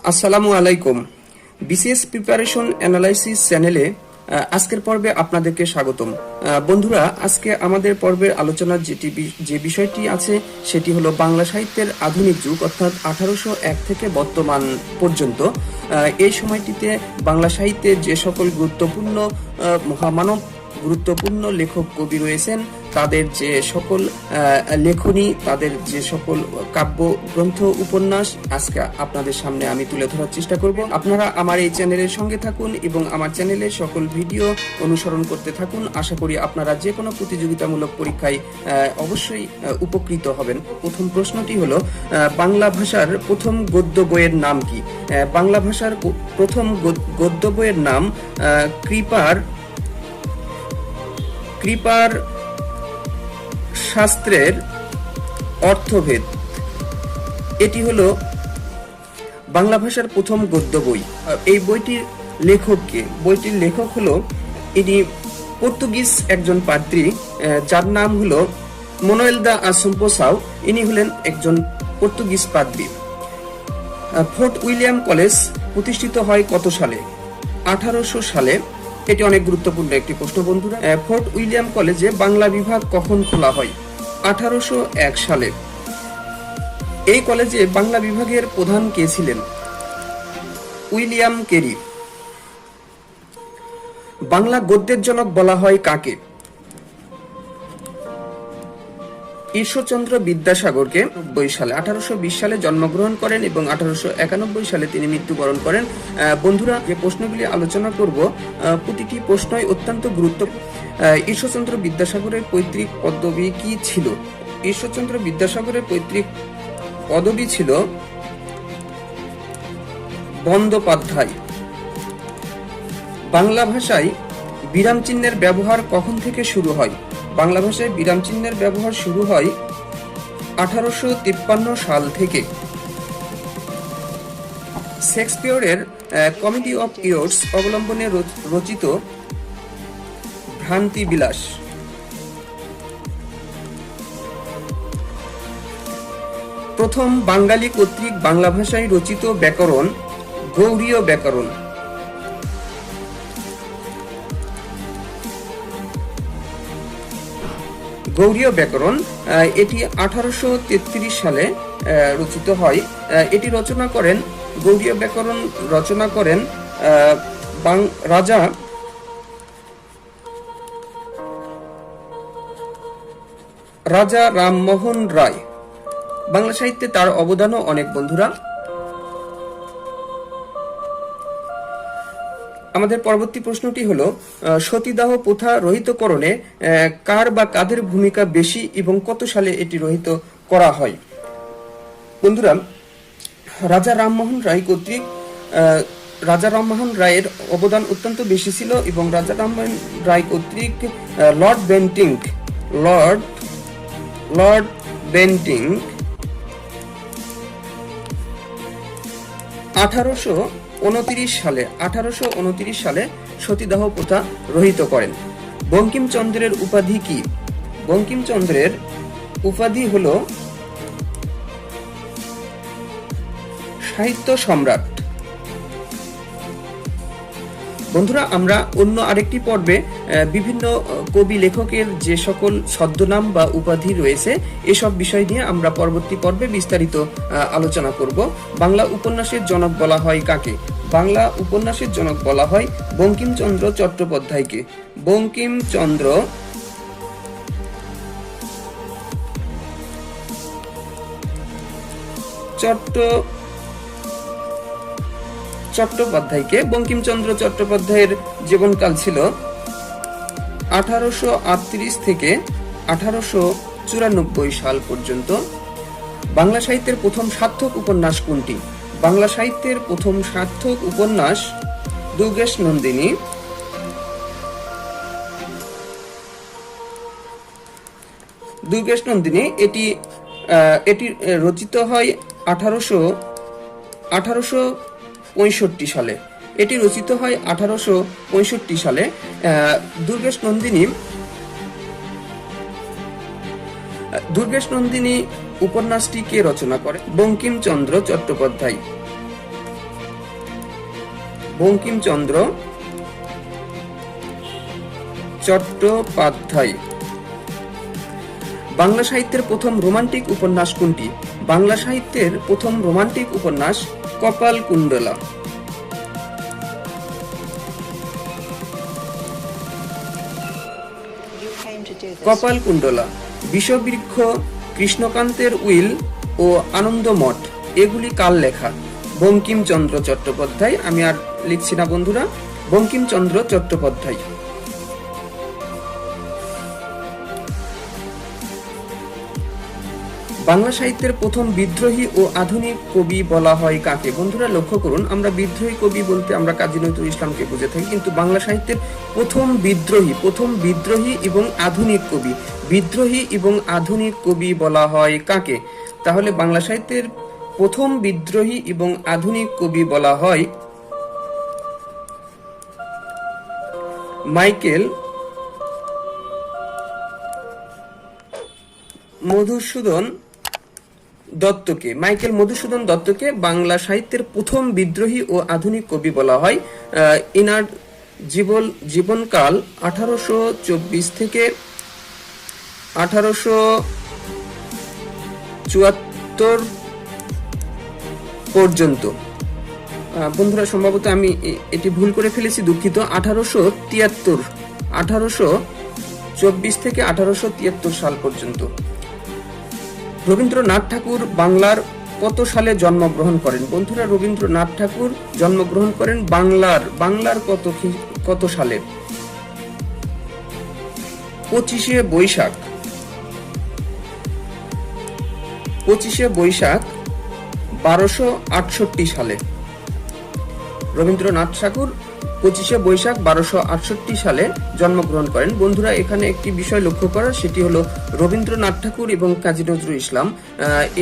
আসসালামু আলাইকুম। BCS preparation analysis চ্যানেলে আজকের পর্বে আপনাদেরকে স্বাগতম। বন্ধুরা, আজকে আমাদের পর্বের আলোচনার যে বিষয়টি আছে সেটি হলো বাংলা সাহিত্যের আধুনিক যুগ, অর্থাৎ 1801 থেকে বর্তমান পর্যন্ত। এই সময়টিতে বাংলা সাহিত্যের যে সকল গুরুত্বপূর্ণ মহামানব গুরুত্বপূর্ণ লেখক কবি রয়েছেন, তাদের যে সকল লেখনী, তাদের যে সকল কাব্য গ্রন্থ, উপন্যাস আজকে আপনাদের সামনে আমি তুলে ধরার চেষ্টা করব। আপনারা আমার এই চ্যানেলের সঙ্গে থাকুন এবং আমার চ্যানেলের সকল ভিডিও অনুসরণ করতে থাকুন। আশা করি আপনারা যে কোনো প্রতিযোগিতামূলক পরীক্ষায় অবশ্যই উপকৃত হবেন। প্রথম প্রশ্নটি হলো, বাংলা ভাষার প্রথম গদ্য বইয়ের নাম কি? বাংলা ভাষার প্রথম গদ্য বইয়ের নাম কৃপার শাস্ত্রের অর্থভেদ। এটি হলো বাংলা ভাষার প্রথম গদ্য বই। এই বইটির লেখক কে? বইটির লেখক হলো, ইনি পর্তুগিজ একজন পাদ্রী, যার নাম হলো মানুয়েল দা আসম্পোসাও। ইনি হলেন একজন পর্তুগিজ পাদ্রী। ফোর্ট উইলিয়াম কলেজ প্রতিষ্ঠিত হয় কত সালে? 1800 সালে। এটি অনেক গুরুত্বপূর্ণ একটি প্রশ্ন বন্ধুরা। ফোর্ট উইলিয়াম কলেজে বাংলা বিভাগ কখন খোলা হয়? 1801 সালে। এই কলেজে বাংলা বিভাগের প্রধান কে ছিলেন? William Carey. বাংলা গদ্যের জনক বলা হয় কাকে? ঈশ্বরচন্দ্র বিদ্যাসাগরকে। 90 সালে 1820 সালে জন্মগ্রহণ করেন এবং 1891 সালে তিনি মৃত্যুবরণ করেন। বন্ধুরা, যে প্রশ্নগুলি আলোচনা করব প্রতিটি প্রশ্নই অত্যন্ত গুরুত্বপূর্ণ। ঈশ্বরচন্দ্র বিদ্যাসাগরের পৈতৃক পদবি কি ছিল? ঈশ্বরচন্দ্র বিদ্যাসাগরের পৈতৃক পদবি ছিল বন্দ্যোপাধ্যায়। বাংলা ভাষায় বিরাম চিহ্নের ব্যবহার কখন থেকে শুরু হয়? বাংলা ভাষায় বিরাম চিহ্নের ব্যবহার শুরু হয় 1853 সাল থেকে। শেক্সপিয়রের কমেডি অফ ইয়র্স অবলম্বনে রচিত ভ্রান্তি বিলাস। প্রথম বাঙালি কর্তৃক বাংলা ভাষায় রচিত ব্যাকরণ গৌড়ীয় ব্যাকরণ। গৌড়ীয় ব্যাকরণ এটি 1833 সালে রচিত হয়। এটি রচনা করেন, গৌড়ীয় ব্যাকরণ রচনা করেন রাজা রামমোহন রায়। বাংলা সাহিত্যে তার অবদানও অনেক বন্ধুরা। আমাদের পরবর্তী প্রশ্নটি হলো, সতীদাহ প্রথা রহিতকরণে কার বা কাদের ভূমিকা বেশি এবং কত সালে এটি রহিত করা হয়? বন্ধুরা, রাজা রামমোহন রায় কর্তৃক রাজা রামমোহন রায়ের অবদান অত্যন্ত বেশি ছিল এবং রাজা রামমোহন রায় কর্তৃক লর্ড বেন্টিং 1829 সালে সতীদাহ প্রথা রহিত করেন। বঙ্কিমচন্দ্রের উপাধি কি? বঙ্কিমচন্দ্রের উপাধি হলো সাহিত্য সম্রাট। বন্ধুরা, আমরা অন্য আরেকটি পর্বে বিভিন্ন কবি লেখকের যে সকল ছদ্মনাম বা উপাধি রয়েছে এসব বিষয় নিয়ে আমরা পরবর্তী পর্বে বিস্তারিত আলোচনা করব। বাংলা উপন্যাসের জনক বলা হয় কাকে? বাংলা উপন্যাসের জনক বলা হয় বঙ্কিমচন্দ্র চট্টোপাধ্যায়কে। বঙ্কিমচন্দ্র চট্টোপাধ্যায়কে। বঙ্কিমচন্দ্র চট্টোপাধ্যায়ের জীবনকাল ছিল 1838 থেকে 1894 সাল পর্যন্ত। বাংলা সাহিত্যের প্রথম সার্থক উপন্যাস কোনটি? বাংলা সাহিত্যের প্রথম সার্থক উপন্যাস দুর্গেশ নন্দিনী। দুর্গেশ নন্দিনী এটি রচিত হয় 1865 সালে। এটি রচিত হয় 1865 সালে। দুর্গেশ নন্দিনী উপন্যাসটি কে রচনা করে? বঙ্কিমচন্দ্র চট্টোপাধ্যায়। বঙ্কিমচন্দ্র চট্টোপাধ্যায়। বাংলা সাহিত্যের প্রথম রোমান্টিক উপন্যাস কোনটি? বাংলা সাহিত্যের প্রথম রোমান্টিক উপন্যাস কপালকুণ্ডলা। কপালকুণ্ডলা, বিষবৃক্ষ, কৃষ্ণকান্তের উইল ও আনন্দমঠ এগুলি কার লেখা? বঙ্কিমচন্দ্র চট্টোপাধ্যায়। আমি আর লিখছি না বন্ধুরা, বঙ্কিমচন্দ্র চট্টোপাধ্যায়। বাংলা সাহিত্যের প্রথম বিদ্রোহী ও আধুনিক কবি বলা হয় কাকে? বন্ধুরা লক্ষ্য করুন, আমরা বিদ্রোহী কবি বলতে আমরা কাজী নজরুল ইসলামকে বুঝে থাকি, কিন্তু বাংলা সাহিত্যের প্রথম বিদ্রোহী এবং আধুনিক কবি, বিদ্রোহী এবং আধুনিক কবি বলা হয় কাকে? তাহলে বাংলা সাহিত্যের প্রথম বিদ্রোহী এবং আধুনিক কবি বলা হয় মাইকেল মধুসূদন দত্তকে। মাইকেল মধুসূদন দত্তকে বাংলা সাহিত্যের প্রথম বিদ্রোহী ও আধুনিক কবি বলা হয়। ইনার জীবনকাল 1824 থেকে 1874 পর্যন্ত। বন্ধুরা সম্ভবত আমি এটি ভুল করে ফেলেছি, দুঃখিত। 1824 থেকে 1873 সাল পর্যন্ত। রবীন্দ্রনাথ ঠাকুর বাংলার কত সালে জন্মগ্রহণ করেন? বন্ধুরা রবীন্দ্রনাথ ঠাকুর জন্মগ্রহণ করেন বাংলার কত সালে? 25শে বৈশাখ 1268 সালে। রবীন্দ্রনাথ ঠাকুর 25শে বৈশাখ 1268 সালে জন্মগ্রহণ করেন। বন্ধুরা এখানে একটি বিষয় লক্ষ্য করার, সেটি হলো রবীন্দ্রনাথ ঠাকুর এবং কাজী নজরুল ইসলাম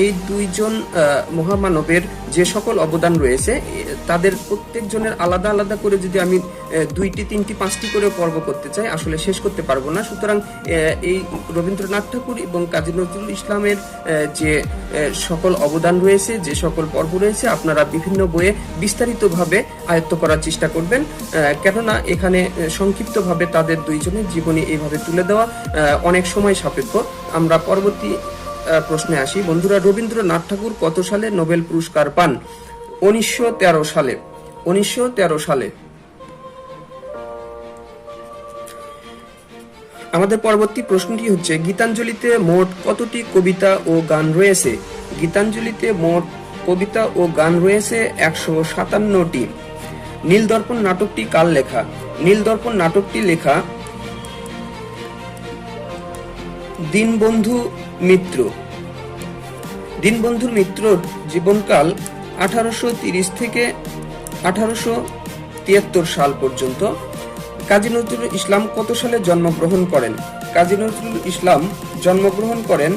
এই দুইজন মহামানবের যে সকল অবদান রয়েছে তাদের প্রত্যেকজনের আলাদা আলাদা করে যদি আমি 2টি 3টি 5টি করে পর্ব করতে চাই আসলে শেষ করতে পারবো না। সুতরাং এই রবীন্দ্রনাথ ঠাকুর এবং কাজী নজরুল ইসলামের যে সকল অবদান রয়েছে, যে সকল পর্ব রয়েছে, আপনারা বিভিন্ন বইয়ে বিস্তারিতভাবে আয়ত্ত করার চেষ্টা করবেন, কেননা এখানে সংক্ষিপ্তভাবে তাদের দুইজনের জীবনী এইভাবে তুলে দেওয়া অনেক সময় সাপেক্ষ। আমরা পরবর্তী প্রশ্নে আসি। বন্ধুরা রবীন্দ্রনাথ ঠাকুর কত সালে নোবেল পুরস্কার পান? 1913 সালে। 1913 সালে। আমাদের পরবর্তী প্রশ্নটি হচ্ছে, গীতাঞ্জলিতে মোট কতটি কবিতা ও গান রয়েছে? গীতাঞ্জলিতে মোট কবিতা ও গান রয়েছে 157টি। নীলদর্পণ নাটকটি কার লেখা? নীলদর্পণ নাটকটি লেখা দীনবন্ধু মিত্র। দীনবন্ধু মিত্রর জীবনকাল 1830 থেকে 1873 সাল পর্যন্ত। কাজী নজরুল ইসলাম কত সালে জন্মগ্রহণ করেন? কাজী নজরুল ইসলাম জন্মগ্রহণ করেন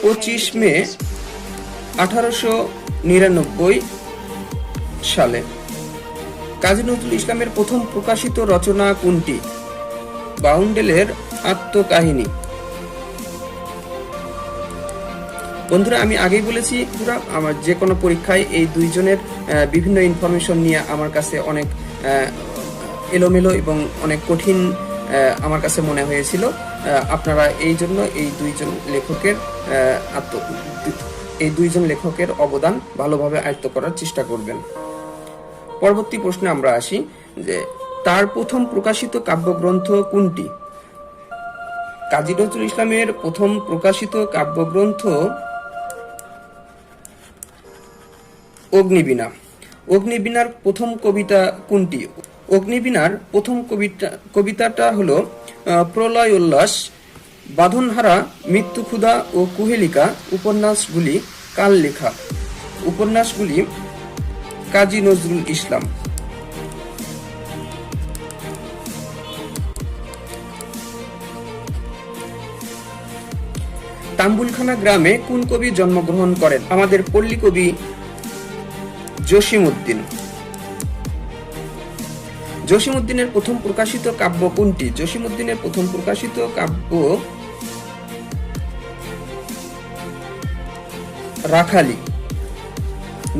25 মে 1899 সালে। কাজী নজরুল ইসলামের প্রথম প্রকাশিত রচনা কোনটি? বাউন্ডেলের আত্মকাহিনী। বন্ধুরা আমি আগেই বলেছি, আমার যে কোনো পরীক্ষায় এই দুইজনের বিভিন্ন ইনফরমেশন নিয়ে আমার কাছে অনেক এলোমেলো এবং অনেক কঠিন আমার কাছে মনে হয়েছিল। আপনারা এই জন্য এই দুইজন লেখকের অবদান ভালোভাবে আয়ত্ত করার চেষ্টা করবেন। পরবর্তী প্রশ্নে আমরা আসি যে তার প্রথম প্রকাশিত কাব্যগ্রন্থ কোনটি? কাজী নজরুল ইসলামের প্রথম প্রকাশিত কাব্যগ্রন্থ অগ্নিবীণা। অগ্নিবীণার প্রথম কবিতা কোনটি? অগ্নিবীণার প্রথম কবিতাটা হলো প্রলয় উল্লাস। বাঁধনহারা, মৃত্যুক্ষুধা ও কুহেলিকা উপন্যাসগুলি কার লেখা? উপন্যাসগুলি কাজী নজরুল ইসলাম। তাম্বুলখানা গ্রামে কোন কবি জন্মগ্রহণ করেন? আমাদের পল্লী কবি জসিমউদ্দিন। জসিমউদ্দিনের প্রথম প্রকাশিত কাব্য কোনটি? জসিমউদ্দিনের প্রথম প্রকাশিত কাব্য রাখালি।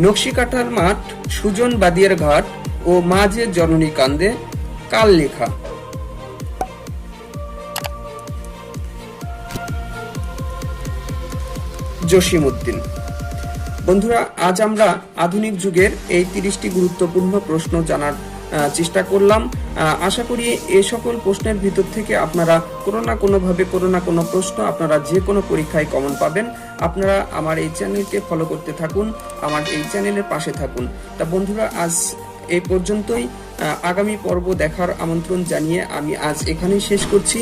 নকশিকাঁথার মাঠ সুজন বাদিয়ার ঘাট ও মা যে জননী কান্দে কার লেখা? জসিমউদ্দিন। বন্ধুরা, আজ আমরা আধুনিক যুগের এই 30টি গুরুত্বপূর্ণ প্রশ্ন জানার চেষ্টা করলাম। আশা করি এই সকল প্রশ্নের ভিতর থেকে আপনারা কোনো না কোনো প্রশ্ন আপনারা যে কোনো পরীক্ষায় কমন পাবেন। আপনারা আমার এই চ্যানেলকে ফলো করতে থাকুন, আমার এই চ্যানেলের পাশে থাকুন। তা বন্ধুরা, আজ এই পর্যন্তই। আগামী পর্ব দেখার আমন্ত্রণ জানিয়ে আমি আজ এখানেই শেষ করছি।